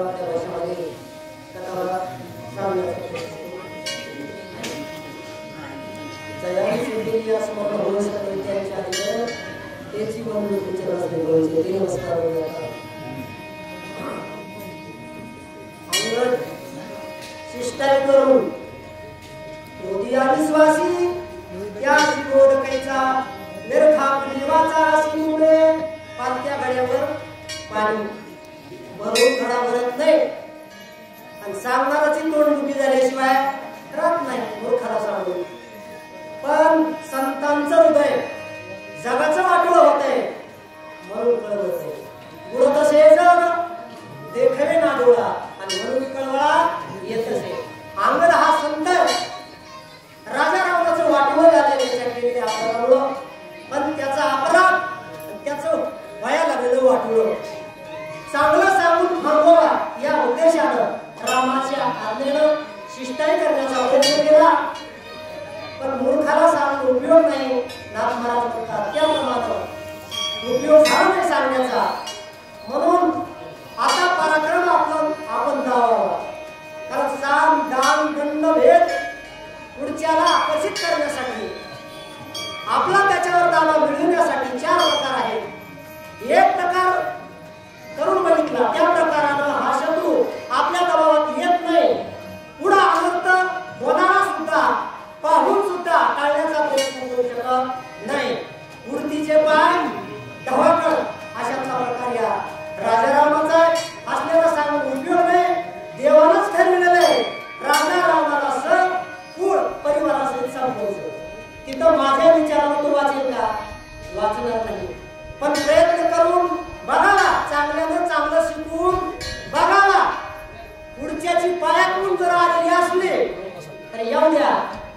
आपल्या भाषेमध्ये कथा सांगण्याचा जयाने सिद्धेली या समोर होऊ शकते त्यांच्या आधी त्याची बंधू तुमच्या नसले बोलचे ते नमस्कार अंगद शिष्टाई करून मोदी आदिवासी या शिरोधकाचा निर्था निवाचा राशीमुळे पालत्या गड्यावर पाणी भरून खडा भरत नाही आणि सांगणाराची तोंड दुखी झाल्याशिवाय राहत नाही मूर्खाला सांगून पण संतांचं हृदय जगाचं वाटोळं होतंय म्हणून कळवत होते गुरु तसे जग देखणे ना डोळा आणि म्हणून कळवळा येत असे अंगद हा संत राजा रावणाचं वाटोळं झालं त्याच्या केलेल्या अपराधामुळं पण त्याचा अपराध त्याचं वया लागलेलं वाटोळं चांगलं सांगून थांबवा या उद्देशानं रामाच्या आज्ञेनं शिष्टाई करण्याचा प्रयत्न केला पण मूर्खाला सांगून उपयोग नाही नाथ महाराज म्हणतात त्याप्रमाणे उपयोग झाला नाही सांगण्याचा म्हणून आता पराक्रम आपण दावावा कारण साम दान दंड भेद पुढच्याला आकर्षित करण्यासाठी आपला त्याच्यावर दावा मिळवण्यासाठी 4 प्रकार आहेत एक प्रकार करून बघितला त्या प्रकारानं हा शत्रू आपल्या दबावात येत नाही पुढे अनंत होणारा सुद्धा पाहून सुद्धा टाळण्याचा प्रयत्न करू शकत नाही मूर्तीचे पाय ढवाकळ अशातला प्रकार या राजारामाचा असलेला सांगून उपयोग नाही देवानच ठरविलेलं आहे राजा रावणाला सर कुळ परिवारासहित संपवायचं तिथं माझ्या विचारानं तो वाचेल का वाचणार नाही पण प्रयत्न करून बघावा चांगल्यानं चांगलं शिकून बघावा पुढच्याची पायातून जर आलेली असले तर येऊ द्या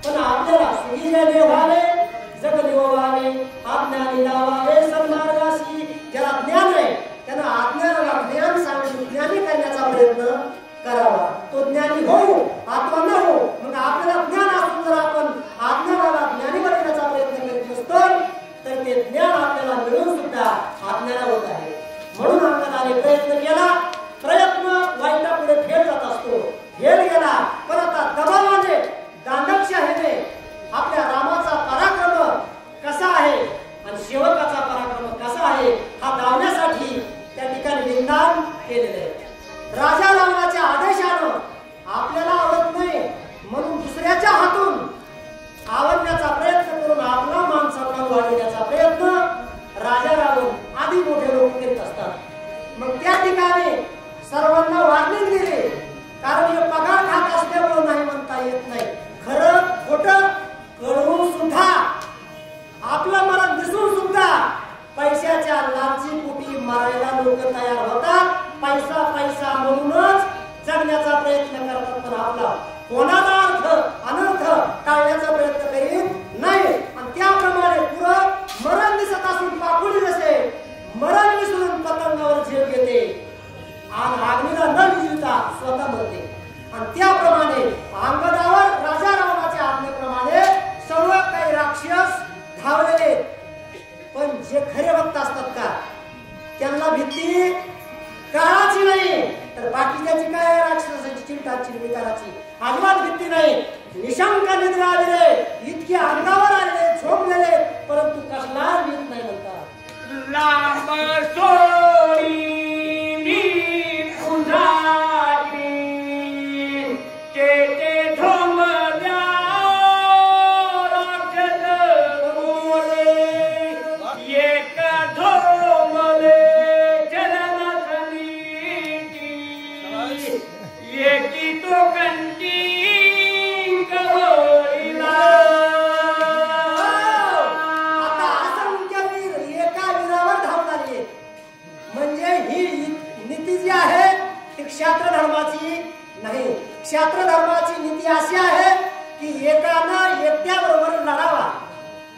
पण आपल्याला सुखी व्हावे जग निववावे आज्ञानी लावावे सन्मार्गाशी ज्याला ज्ञान आहे त्यांना आज्ञाला ज्ञान सांगून ज्ञानी करण्याचा प्रयत्न करावा तो ज्ञानी होऊ आत्मा न हो मग आपल्याला ज्ञान असून जर आपण आज्ञाला ज्ञानी बनवण्याचा प्रयत्न करीत नसतो तर ते ज्ञान आपल्याला मिळून सुद्धा आज्ञाला होत आहे म्हणून अंगदाने प्रयत्न केला प्रयत्न वाईटापुढे फेल जात असतो फेल गेला पण आता दबावाने दांडकशाहीने आपल्या रामाचा पराक्रम कसा आहे आणि सेवकाचा पराक्रम कसा आहे हा दावण्यासाठी त्या ठिकाणी विधान केलेले आहे राजा रावणाच्या आदेशानं आपल्याला आवडत नाही म्हणून दुसऱ्याच्या हातून आवडण्याचा प्रयत्न करून आपला मान सन्मान वाढवण्याचा प्रयत्न राजा रावण आधी मोठे लोक करीत असतात मग त्या ठिकाणी सर्वांना वागणीक दिली कारण हे पगार खात असल्यामुळे नाही म्हणता येत नाही खरं खोटं कळवून सुद्धा आपलं मरण दिसून सुद्धा पैशाच्या लालची पोटी मारायला लोक तयार होतात पैसा पैसा म्हणूनच जगण्याचा प्रयत्न करतात पण आपला कोणाला अर्थ अनर्थ टाळण्याचा प्रयत्न करीत नाही आणि त्याप्रमाणे पुरं मरण दिसत असून पापुली जसे मरण विसरून पतंगावर झेप घेते आणि अग्नीला न विजता स्वतः मरते आणि त्याप्रमाणे अंगदावर राजा रावणाच्या आज्ञेप्रमाणे सर्व काही राक्षस धावलेले पण जे खरे भक्त असतात का त्यांना भीती काळाची नाही तर बाकीच्याची काय राक्षसाची चिंताची विकाराची अजिबात भीती नाही निशंक निद्रा आलेले इतके अंगावर आलेले झोपलेले परंतु कसला भीत नाही म्हणतात लांब सोडी क्षात्र धर्माची नाही क्षात्र धर्माची नीती अशी आहे की एकानं एकट्याबरोबर लढावा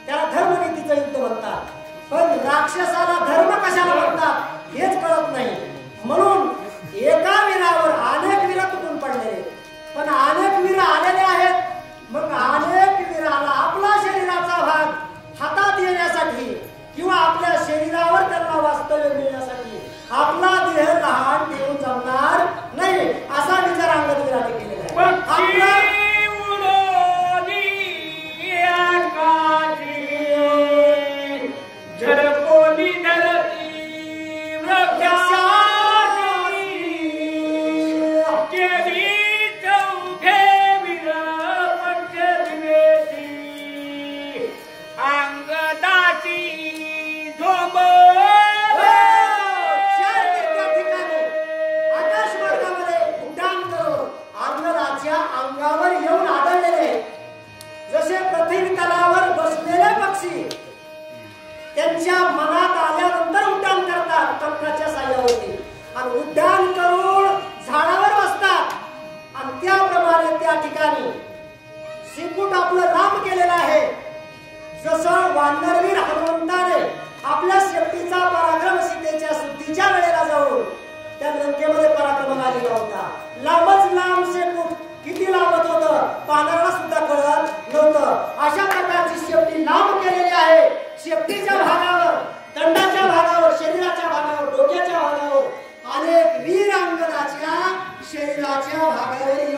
त्याला धर्मनीतीचं युद्ध म्हणतात पण राक्षसाला धर्म कशाला म्हणतात हेच कळत नाही म्हणून एका वीरावर अनेक वीर तुटून पडलेले पण अनेक वीर आलेले आहेत मग अनेक वीराला आपला शरीराचा भाग हातात येण्यासाठी किंवा आपल्या शरीरावर त्यांना वास्तव्य मिळण्यासाठी आपला देह लहान ठेवून जमणार नाही ठिकाणी शेपूट आपलं लांब केलेलं आहे. जसं वानरवीर हनुमंताने आपल्या शेपटीचा पराक्रम सीतेच्या सुद्धीच्या वेळेला जाऊन त्या लंकेमध्ये पराक्रम आलेला होता. लांबच लांब शेपूट किती लांबत होतं पानाला सुद्धा कळत नव्हतं. अशा प्रकारची शेपटी लांब केलेली आहे. शेपटीच्या भागावर, दंडाच्या भागावर, शरीराच्या भागावर, डोक्याच्या भागावर अनेक वीरांगणाच्या शरीराच्या भागावर